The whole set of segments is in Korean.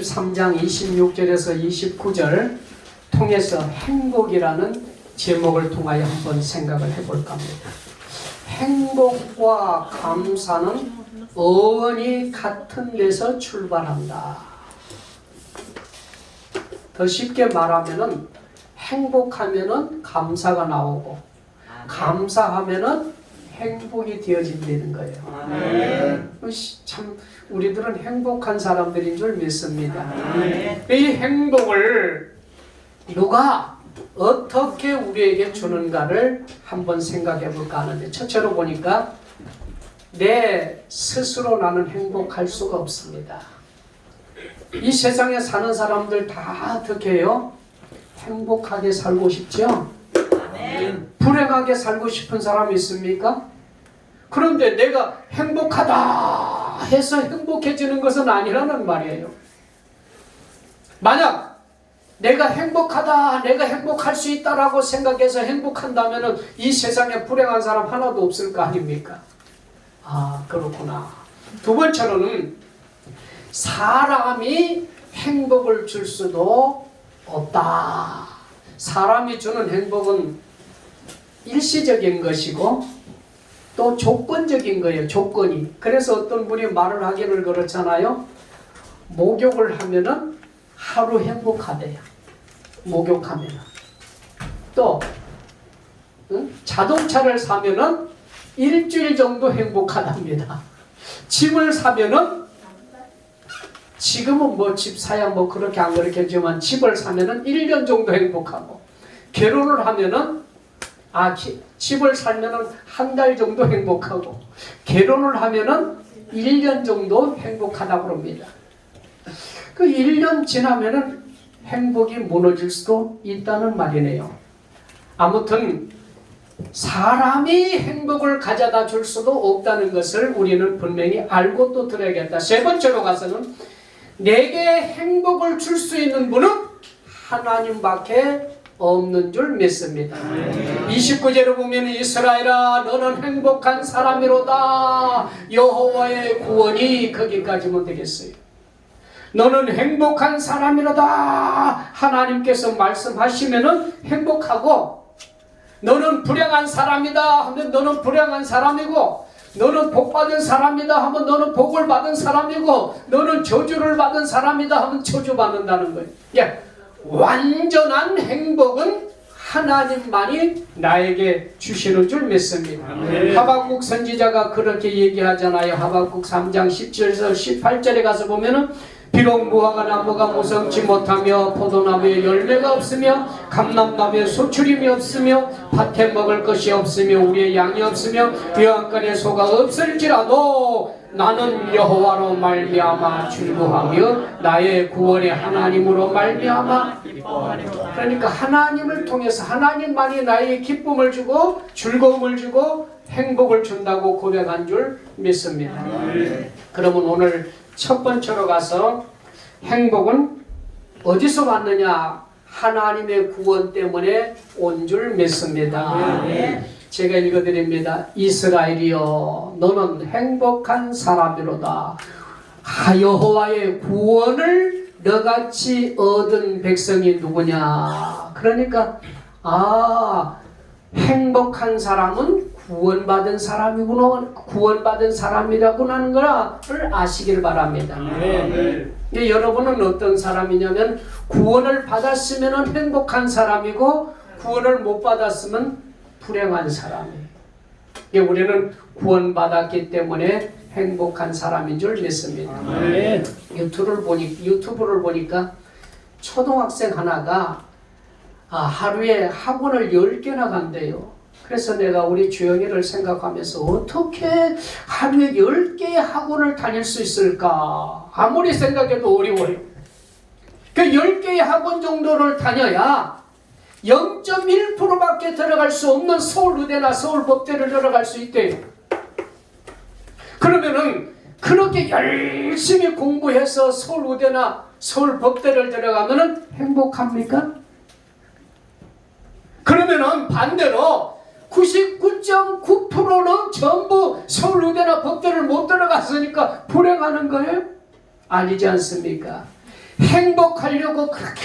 3장 26절에서 29절 통해서 행복이라는 제목을 통하여 한번 생각을 해볼까 합니다. 행복과 감사는 어원이 같은 데서 출발한다. 더 쉽게 말하면은 행복하면은 감사가 나오고 감사하면은 행복이 되어진다는 거예요. 참 우리들은 행복한 사람들인 줄 믿습니다. 이 행복을 누가 어떻게 우리에게 주는가를 한번 생각해 볼까 하는데, 첫째로 보니까 내 스스로 나는 행복할 수가 없습니다. 이 세상에 사는 사람들 다 어떻게 해요? 행복하게 살고 싶죠? 불행하게 살고 싶은 사람이 있습니까? 그런데 내가 행복하다 해서 행복해지는 것은 아니라는 말이에요. 만약 내가 행복하다, 내가 행복할 수 있다라고 생각해서 행복한다면 이 세상에 불행한 사람 하나도 없을 거 아닙니까? 아, 그렇구나. 두 번째로는 사람이 행복을 줄 수도 없다. 사람이 주는 행복은 일시적인 것이고 또 조건적인 거예요. 조건이. 그래서 어떤 분이 말을 하기를 그렇잖아요. 목욕을 하면은 하루 행복하대요. 목욕하면은. 또 자동차를 사면은 일주일 정도 행복하답니다. 집을 사면은 지금은 뭐 집 사야 뭐 그렇게 안 그렇겠지만 집을 사면은 1년 정도 행복하고, 결혼을 하면은 집을 살면은 한 달 정도 행복하고, 결혼을 하면은 1년 정도 행복하다고 합니다. 그 1년 지나면은 행복이 무너질 수도 있다는 말이네요. 아무튼 사람이 행복을 가져다 줄 수도 없다는 것을 우리는 분명히 알고 또 들어야겠다. 세 번째로 가서는 내게 행복을 줄 수 있는 분은 하나님밖에 없는 줄 믿습니다. 29절을 보면 이스라엘아 너는 행복한 사람이로다. 여호와의 구원이 거기까지면 되겠어요. 너는 행복한 사람이로다. 하나님께서 말씀하시면은 행복하고, 너는 불행한 사람이다 하면 너는 불행한 사람이고, 너는 복받은 사람이다 하면 너는 복을 받은 사람이고, 너는 저주를 받은 사람이다 하면 저주받는다는 거예요. 예. 완전한 행복은 하나님만이 나에게 주시는 줄 믿습니다. 하박국 선지자가 그렇게 얘기하잖아요. 하박국 3장 17절에서 18절에 가서 보면은 비록 무화과 나무가 무성치 못하며 포도나무에 열매가 없으며 감람나무에 소출임이 없으며 밭에 먹을 것이 없으며 우리의 양이 없으며 여호와께 소가 없을지라도 나는 여호와로 말미암아 즐거워하며 나의 구원의 하나님으로 말미암아 기뻐하리로다. 그러니까 하나님을 통해서 하나님만이 나에게 기쁨을 주고 즐거움을 주고 행복을 준다고 고백한 줄 믿습니다. 그러면 오늘 첫 번째로 가서 행복은 어디서 왔느냐? 하나님의 구원 때문에 온 줄 믿습니다. 제가 읽어드립니다. 이스라엘이여 너는 행복한 사람이로다. 여호와의 구원을 너같이 얻은 백성이 누구냐? 그러니까 행복한 사람은 구원받은 사람이구나, 구원받은 사람이라고 하는 거를 아시길 바랍니다. 여러분은 어떤 사람이냐면 구원을 받았으면 행복한 사람이고 구원을 못 받았으면 불행한 사람이에요. 우리는 구원받았기 때문에 행복한 사람인 줄 믿습니다. 유튜브를 보니까 초등학생 하나가 하루에 학원을 10개나 간대요. 그래서 내가 우리 주영이를 생각하면서 어떻게 하루에 10개의 학원을 다닐 수 있을까? 아무리 생각해도 어려워요. 그 10개의 학원 정도를 다녀야 0.1%밖에 들어갈 수 없는 서울의대나 서울법대를 들어갈 수 있대요. 그러면은 그렇게 열심히 공부해서 서울의대나 서울법대를 들어가면은 행복합니까? 그러면은 반대로 99.9%는 전부 서울의대나 법대를 못 들어갔으니까 불행하는 거예요? 아니지 않습니까? 행복하려고 그렇게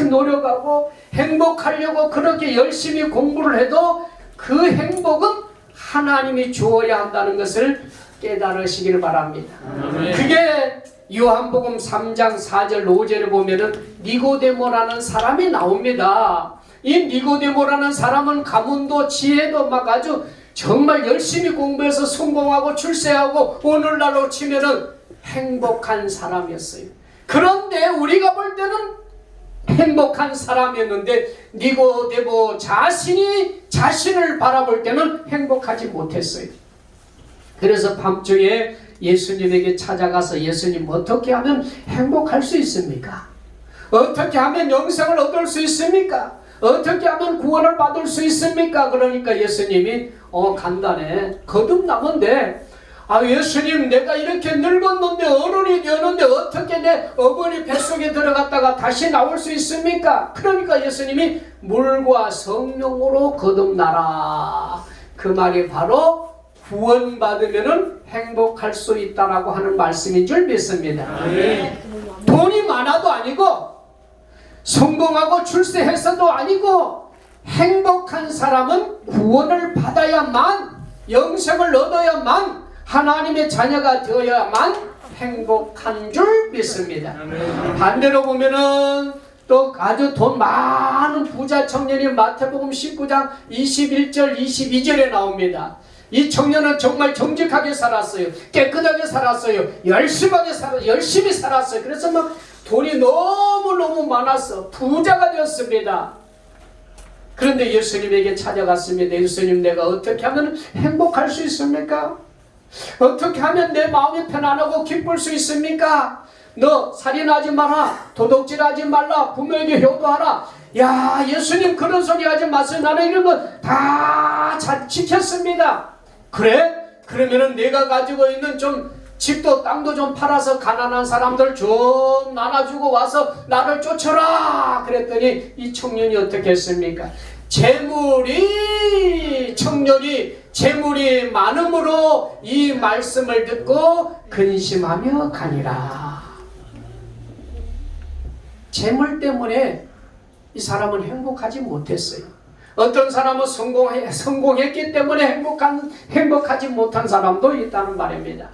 노력하고 행복하려고 그렇게 열심히 공부를 해도 그 행복은 하나님이 주어야 한다는 것을 깨달으시기를 바랍니다. 그게 요한복음 3장 4절 5절에 보면은 니고데모라는 사람이 나옵니다. 이 니고데모라는 사람은 가문도 지혜도 막 아주 정말 열심히 공부해서 성공하고 출세하고 오늘날로 치면은 행복한 사람이었어요. 그런데 우리가 볼 때는 행복한 사람이었는데 니고데모 자신이 자신을 바라볼 때는 행복하지 못했어요. 그래서 밤중에 예수님에게 찾아가서 예수님 어떻게 하면 행복할 수 있습니까? 어떻게 하면 영생을 얻을 수 있습니까? 어떻게 하면 구원을 받을 수 있습니까? 그러니까 예수님이 간단해. 거듭나면데 예수님 내가 이렇게 늙었는데 어른이 되었는데 어떻게 내 어머니 뱃속에 들어갔다가 다시 나올 수 있습니까? 그러니까 예수님이 물과 성령으로 거듭나라. 그 말이 바로 구원받으면 행복할 수 있다라고 하는 말씀인 줄 믿습니다. 돈이 많아도 아니고 성공하고 출세해서도 아니고 행복한 사람은 구원을 받아야만 영생을 얻어야만 하나님의 자녀가 되어야만 행복한 줄 믿습니다. 반대로 보면은 또 아주 돈 많은 부자 청년이 마태복음 19장 21절 22절에 나옵니다. 이 청년은 정말 정직하게 살았어요. 깨끗하게 살았어요. 열심히 살았어요. 그래서 막 돈이 너무너무 많았어. 부자가 되었습니다. 그런데 예수님에게 찾아갔습니다. 예수님 내가 어떻게 하면 행복할 수 있습니까? 어떻게 하면 내 마음이 편안하고 기쁠 수 있습니까? 너 살인하지 마라. 도둑질하지 말라. 부모에게 효도하라. 야 예수님 그런 소리 하지 마세요. 나는 이런 거 다 잘 지켰습니다. 그래? 그러면은 내가 가지고 있는 좀 집도 땅도 좀 팔아서 가난한 사람들 좀 나눠주고 와서 나를 쫓아라. 그랬더니 이 청년이 어떻게 했습니까? 청년이 재물이 많음으로 이 말씀을 듣고 근심하며 가니라. 재물 때문에 이 사람은 행복하지 못했어요. 어떤 사람은 성공했기 때문에 행복하지 못한 사람도 있다는 말입니다.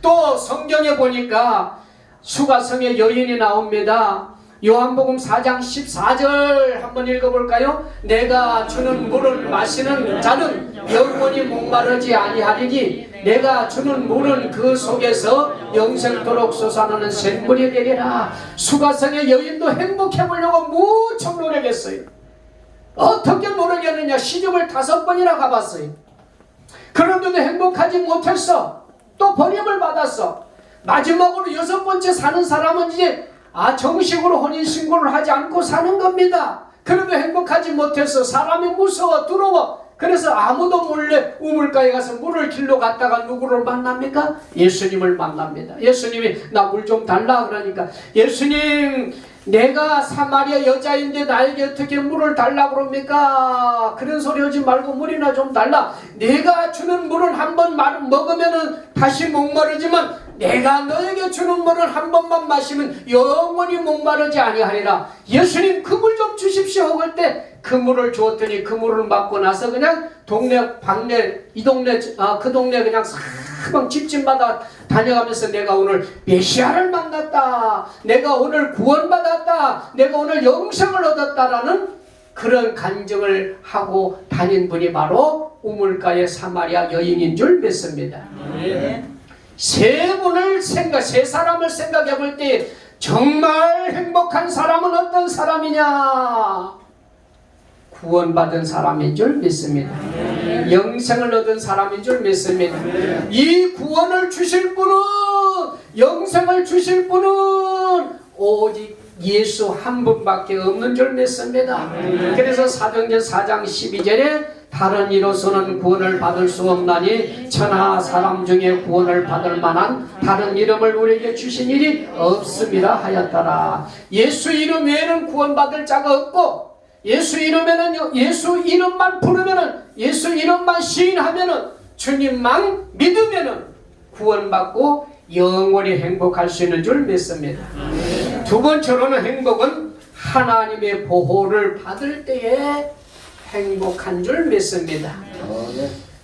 또 성경에 보니까 수가성의 여인이 나옵니다. 요한복음 4장 14절 한번 읽어볼까요? 내가 주는 물을 마시는 자는 영원히 목마르지 아니하리니 내가 주는 물은 그 속에서 영생토록 솟아나는 샘물이 되리라. 수가성의 여인도 행복해 보려고 무척 노력했어요. 어떻게 노력했느냐? 시집을 5번이나 가봤어요. 그런데도 행복하지 못했어. 또 버림을 받았어. 마지막으로 6번째 사는 사람은 이제 정식으로 혼인신고를 하지 않고 사는 겁니다. 그래도 행복하지 못해서 사람이 무서워 두려워. 그래서 아무도 몰래 우물가에 가서 물을 길러 갔다가 누구를 만납니까? 예수님을 만납니다. 예수님이 나 물 좀 달라 그러니까 예수님 내가 사마리아 여자인데 나에게 어떻게 물을 달라고 그럽니까? 그런 소리 하지 말고 물이나 좀 달라. 내가 주는 물은 한 번 먹으면은 다시 목마르지만 내가 너에게 주는 물을 한 번만 마시면 영원히 목마르지 아니하리라. 예수님 그 물 좀 주십시오. 그럴 때 그 물을 주었더니 그 물을 맞고 나서 그냥 그 동네 그냥 사방 집집마다 다녀가면서 내가 오늘 메시아를 만났다. 내가 오늘 구원받았다. 내가 오늘 영생을 얻었다라는 그런 간증을 하고 다닌 분이 바로 우물가의 사마리아 여인인 줄 믿습니다. 세 사람을 생각해 볼 때 정말 행복한 사람은 어떤 사람이냐? 구원받은 사람인 줄 믿습니다. 영생을 얻은 사람인 줄 믿습니다. 이 구원을 주실 분은, 영생을 주실 분은 오직 예수 한 분밖에 없는 줄 믿습니다. 그래서 사도행전 4장 12절에 다른 이로서는 구원을 받을 수 없나니 천하 사람 중에 구원을 받을 만한 다른 이름을 우리에게 주신 일이 없음이라 하였더라. 예수 이름 외에는 구원받을 자가 없고 예수 이름만 부르면은, 예수 이름만 시인하면은, 주님만 믿으면은 구원받고 영원히 행복할 수 있는 줄 믿습니다. 두 번째로는 행복은 하나님의 보호를 받을 때에 행복한 줄 믿습니다.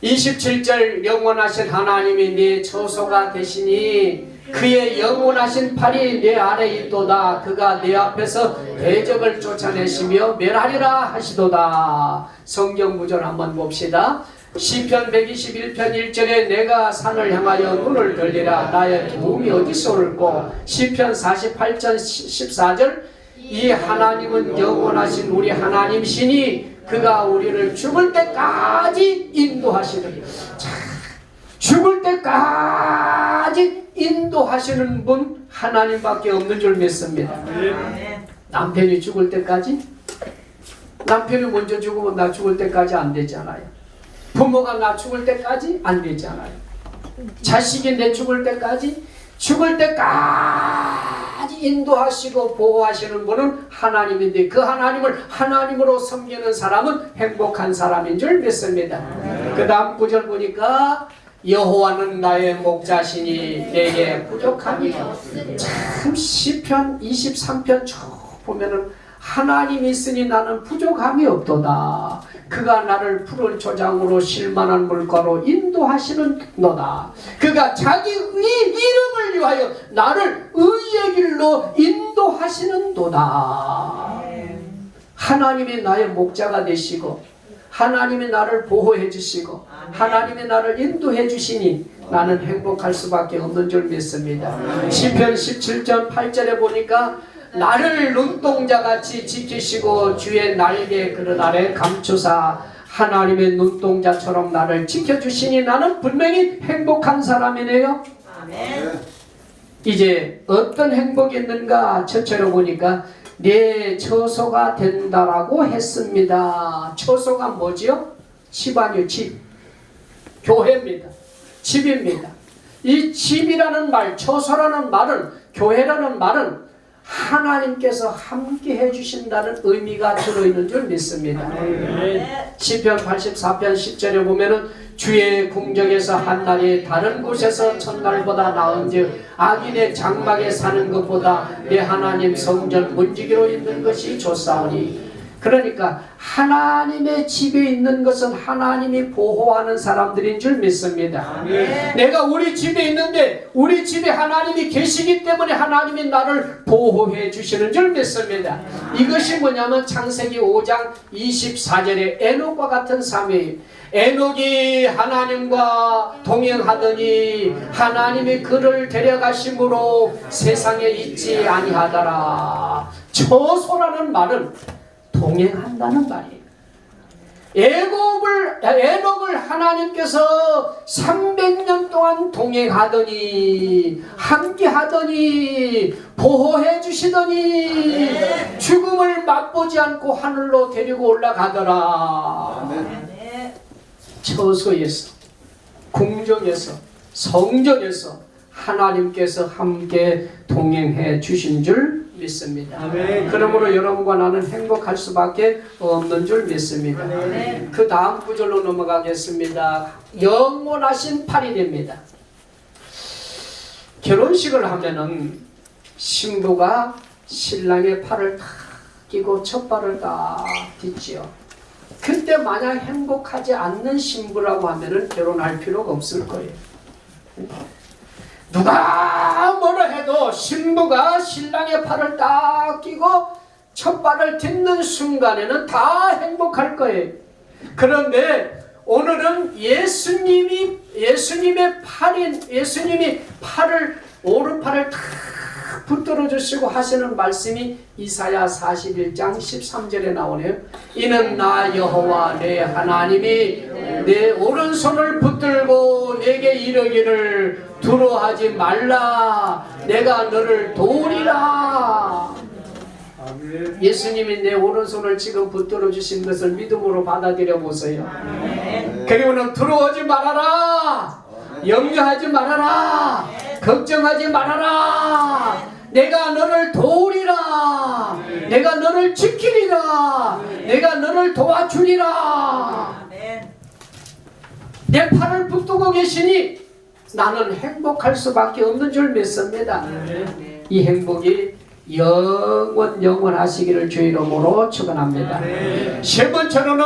27절 영원하신 하나님이 네 처소가 되시니 그의 영원하신 팔이 내 아래 있도다. 그가 내 앞에서 대적을 쫓아내시며 멸하리라 하시도다. 성경 구절 한번 봅시다. 시편 121편 1절에 내가 산을 향하여 눈을 들리라. 나의 도움이 어디서 올고. 시편 48편 14절 이 하나님은 영원하신 우리 하나님이시니 그가 우리를 죽을 때까지 인도하시느니. 죽을 때까지 인도하시는 분 하나님밖에 없는 줄 믿습니다. 남편이 죽을 때까지? 남편이 먼저 죽으면 나 죽을 때까지 안 되잖아요. 부모가 나 죽을 때까지 안 되잖아요. 자식이 내 죽을 때까지 인도하시고 보호하시는 분은 하나님인데 그 하나님을 하나님으로 섬기는 사람은 행복한 사람인 줄 믿습니다. 그 다음 구절 보니까 여호와는 나의 목자시니 내게 부족함이 없으리라. 참 시편 23편 쭉 보면은 하나님이 있으니 나는 부족함이 없도다. 그가 나를 푸른 초장으로 실만한 물가로 인도하시는 너다. 그가 자기 이름을 위하여 나를 의의 길로 인도하시는 도다. 하나님이 나의 목자가 되시고 하나님이 나를 보호해 주시고 하나님이 나를 인도해 주시니 나는 행복할 수밖에 없는 줄 믿습니다. 시편 17편 8절에 보니까 나를 눈동자같이 지키시고 주의 날개 그릇 아래 감추사 하나님의 눈동자처럼 나를 지켜주시니 나는 분명히 행복한 사람이네요. 아멘. 이제 어떤 행복이 있는가 첫째로 보니까 내 처소가 된다라고 했습니다. 처소가 뭐지요? 집 아니요, 집. 교회입니다. 집입니다. 이 집이라는 말, 처소라는 말은, 교회라는 말은 하나님께서 함께 해주신다는 의미가 들어있는 줄 믿습니다. 시편 84편 10절에 보면은 주의 궁정에서 한 날이 다른 곳에서 첫날보다 나은즉 악인의 장막에 사는 것보다 내 하나님 성전 문지기로 있는 것이 좋사오니. 그러니까 하나님의 집에 있는 것은 하나님이 보호하는 사람들인 줄 믿습니다. 내가 우리 집에 있는데 우리 집에 하나님이 계시기 때문에 하나님이 나를 보호해 주시는 줄 믿습니다. 이것이 뭐냐면 창세기 5장 24절에 에녹과 같은 삶이에요. 에녹이 하나님과 동행하더니 하나님이 그를 데려가심으로 세상에 있지 아니하더라. 처소라는 말은 동행한다는 말이에요. 에녹을 하나님께서 300년 동안 동행하더니 함께하더니 보호해 주시더니 죽음을 맛보지 않고 하늘로 데리고 올라가더라. 처소에서, 궁정에서, 성전에서 하나님께서 함께 동행해 주신 줄 믿습니다. 아멘. 그러므로 여러분과 나는 행복할 수밖에 없는 줄 믿습니다. 그 다음 구절로 넘어가겠습니다. 영원하신 팔이 됩니다. 결혼식을 하면은 신부가 신랑의 팔을 탁 끼고 첫발을 딱 딛지요. 그때 만약 행복하지 않는 신부라고 하면은 결혼할 필요가 없을 거예요. 누가 뭐라 해도 신부가 신랑의 팔을 딱 끼고 첫 발을 딛는 순간에는 다 행복할 거예요. 그런데 오늘은 예수님이 오른팔을 탁 붙들어 주시고 하시는 말씀이 이사야 41장 13절에 나오네요. 이는 나 여호와 내 하나님이 내 오른손을 붙들고 내게 이르기를 두려워하지 말라. 내가 너를 도우리라. 예수님이 내 오른손을 지금 붙들어 주신 것을 믿음으로 받아들여 보세요. 그리고는 두려워하지 말아라. 염려하지 말아라. 걱정하지 말아라. 내가 너를 도우리라. 내가 너를 지키리라. 내가 너를 도와주리라. 내 팔을 붙들고 계시니 나는 행복할 수밖에 없는 줄 믿습니다. 이 행복이 영원하시기를 주의 이름으로 축원합니다. 세 번째로는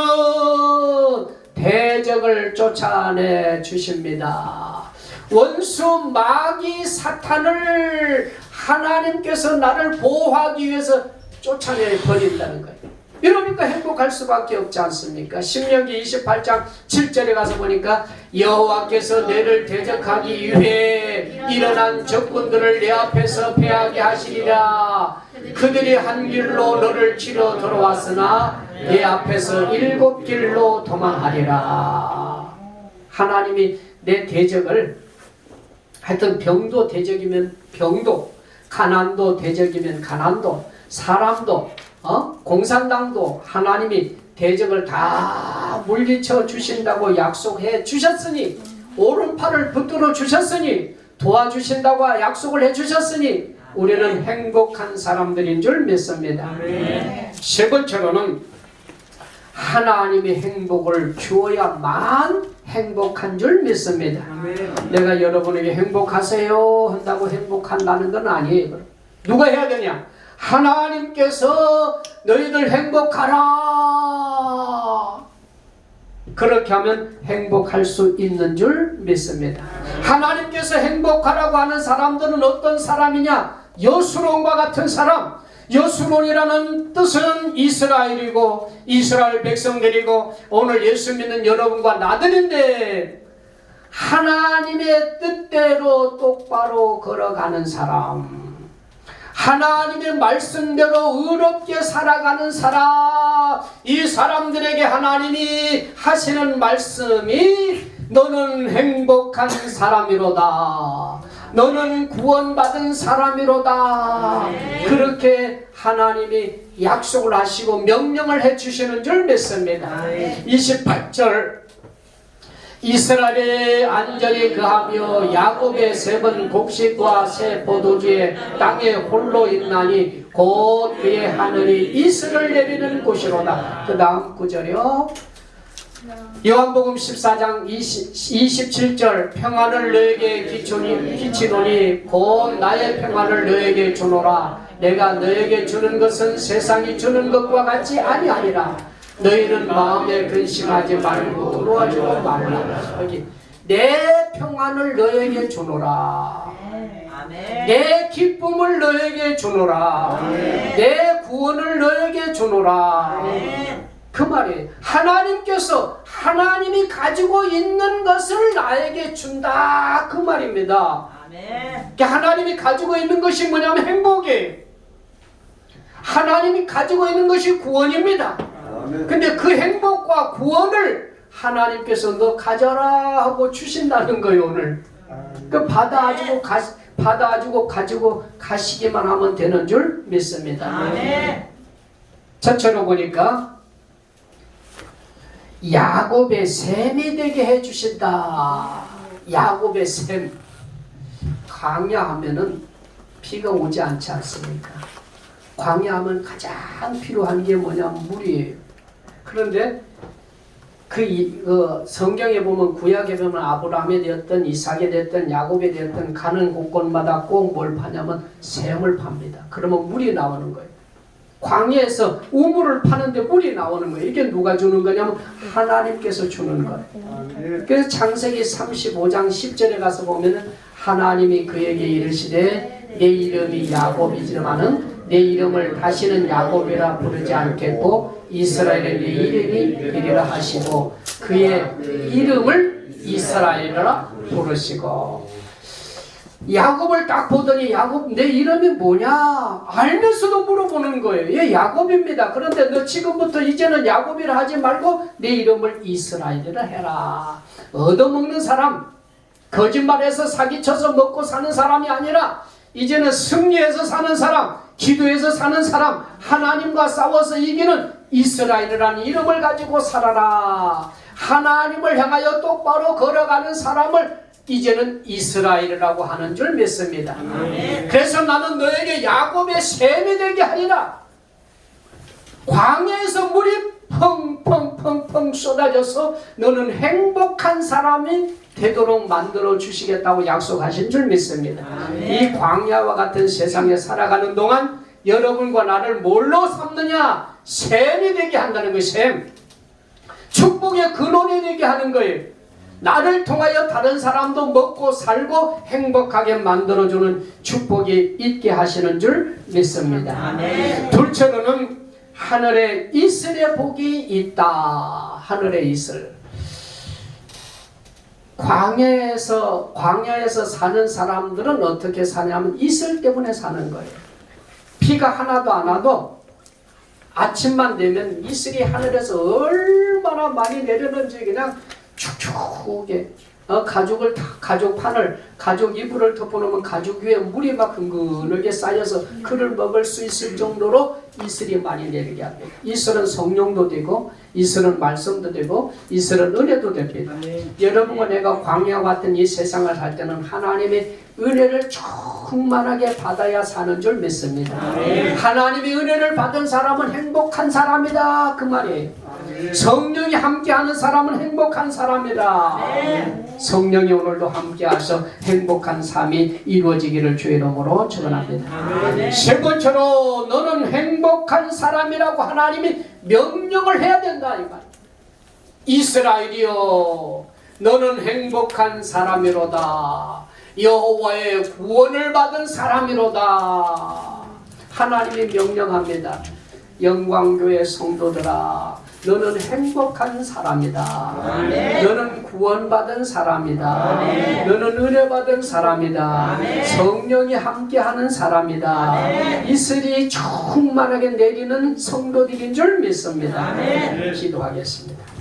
대적을 쫓아내 주십니다. 원수 마귀 사탄을 하나님께서 나를 보호하기 위해서 쫓아내 버린다는 거예요. 이러니까 행복할 수밖에 없지 않습니까? 신명기 28장 7절에 가서 보니까 여호와께서 너를 대적하기 위해 일어난 적군들을 내 앞에서 패하게 하시리라. 그들이 한 길로 너를 치러 들어왔으나 내 앞에서 7길로 도망하리라. 하나님이 내 대적을, 하여튼 병도 대적이면 병도, 가난도 대적이면 가난도, 사람도, 공산당도 하나님이 대적을 다 물리쳐 주신다고 약속해 주셨으니, 오른팔을 붙들어 주셨으니, 도와주신다고 약속을 해 주셨으니 우리는 행복한 사람들인 줄 믿습니다. 세 번째로는 하나님이 행복을 주어야만 행복한 줄 믿습니다. 내가 여러분에게 행복하세요 한다고 행복한다는 건 아니에요. 누가 해야 되냐? 하나님께서 너희들 행복하라. 그렇게 하면 행복할 수 있는 줄 믿습니다. 하나님께서 행복하라고 하는 사람들은 어떤 사람이냐? 여수론과 같은 사람. 여수론이라는 뜻은 이스라엘이고 이스라엘 백성들이고 오늘 예수 믿는 여러분과 나들인데, 하나님의 뜻대로 똑바로 걸어가는 사람, 하나님의 말씀대로 의롭게 살아가는 사람, 이 사람들에게 하나님이 하시는 말씀이 너는 행복한 사람이로다, 너는 구원받은 사람이로다, 그렇게 하나님이 약속을 하시고 명령을 해주시는 줄 믿습니다. 28절 이스라엘의 안전히 거하며 야곱의 세 번 곡식과 새 포도주에 땅에 홀로 있나니 곧 그의 하늘이 이슬을 내리는 곳이로다. 그 다음 구절이요. 요한복음 14장 27절 평안을 너에게 끼치노니 곧 나의 평안을 너에게 주노라. 내가 너에게 주는 것은 세상이 주는 것과 같지 아니하리라. 너희는 마음에 근심하지 말고 두려워하지 말라. 여기 내 평안을 너에게 주노라. 내 기쁨을 너에게 주노라. 내 구원을 너에게 주노라. 그 말이에요. 하나님께서 하나님이 가지고 있는 것을 나에게 준다, 그 말입니다. 하나님이 가지고 있는 것이 뭐냐면 행복이에요. 하나님이 가지고 있는 것이 구원입니다. 근데 그 행복과 구원을 하나님께서 너 가져라 하고 주신다는 거예요. 오늘 그 받아가지고 가지고 가시기만 하면 되는 줄 믿습니다. 전체로 보니까 야곱의 샘이 되게 해주신다. 야곱의 샘. 광야하면은 비가 오지 않지 않습니까? 광야하면 가장 필요한 게 뭐냐면 물이에요. 그런데 그 성경에 보면, 구약에 보면 아브라함이 되었던 이삭이 되었던 야곱이 되었던 가는 곳곳마다 꼭 뭘 파냐면 샘을 팝니다. 그러면 물이 나오는 거예요. 광야에서 우물을 파는데 물이 나오는 거예요. 이게 누가 주는 거냐면 하나님께서 주는 거예요. 그래서 창세기 35장 10절에 가서 보면은 하나님이 그에게 이르시되 내 이름이 야곱이지만은 내 이름을 다시는 야곱이라 부르지 않겠고 이스라엘의 내 이름이 되리라 하시고 그의 이름을 이스라엘이라 부르시고. 야곱을 딱 보더니 야곱 내 이름이 뭐냐 알면서도 물어보는 거예요. 얘 야곱입니다. 그런데 너 지금부터 이제는 야곱이라 하지 말고 내 이름을 이스라엘이라 해라. 얻어먹는 사람, 거짓말해서 사기쳐서 먹고 사는 사람이 아니라 이제는 승리해서 사는 사람, 기도해서 사는 사람, 하나님과 싸워서 이기는 이스라엘이라는 이름을 가지고 살아라. 하나님을 향하여 똑바로 걸어가는 사람을 이제는 이스라엘이라고 하는 줄 믿습니다. 그래서 나는 너에게 야곱의 샘이 되게 하리라. 광야에서 물이 펑펑펑펑 쏟아져서 너는 행복한 사람이 되도록 만들어 주시겠다고 약속하신 줄 믿습니다. 이 광야와 같은 세상에 살아가는 동안 여러분과 나를 뭘로 삼느냐? 샘이 되게 한다는 거예요. 샘. 축복의 근원이 되게 하는 거예요. 나를 통하여 다른 사람도 먹고 살고 행복하게 만들어주는 축복이 있게 하시는 줄 믿습니다. 아멘. 둘째로는 하늘에 이슬의 복이 있다. 하늘의 이슬. 광야에서 사는 사람들은 어떻게 사냐면 이슬 때문에 사는 거예요. 비가 하나도 안 와도 아침만 되면 이슬이 하늘에서 얼마나 많이 내려는지 그냥 축축하게 가죽 이불을 덮어놓으면 가죽 위에 물이 막 흥건하게 쌓여서 그를 먹을 수 있을 정도로 이슬이 많이 내리게 합니다. 이슬은 성령도 되고 이슬은 말씀도 되고 이슬은 은혜도 됩니다. 여러분과 내가 광야 같은 이 세상을 살 때는 하나님의 은혜를 충만하게 받아야 사는 줄 믿습니다. 하나님의 은혜를 받은 사람은 행복한 사람이다 그 말이에요. 성령이 함께하는 사람은 행복한 사람이다. 성령이 오늘도 함께하셔 행복한 삶이 이루어지기를 주의 이름으로 축원합니다. 세 번째로 너는 행복한 사람이라고 하나님이 명령을 해야 된다 이 말. 이스라엘이여 너는 행복한 사람이로다. 여호와의 구원을 받은 사람이로다. 하나님이 명령합니다. 영광교회 성도들아 너는 행복한 사람이다. 아멘. 너는 구원받은 사람이다. 아멘. 너는 은혜받은 사람이다. 아멘. 성령이 함께하는 사람이다. 아멘. 이슬이 충만하게 내리는 성도들인 줄 믿습니다. 아멘. 기도하겠습니다.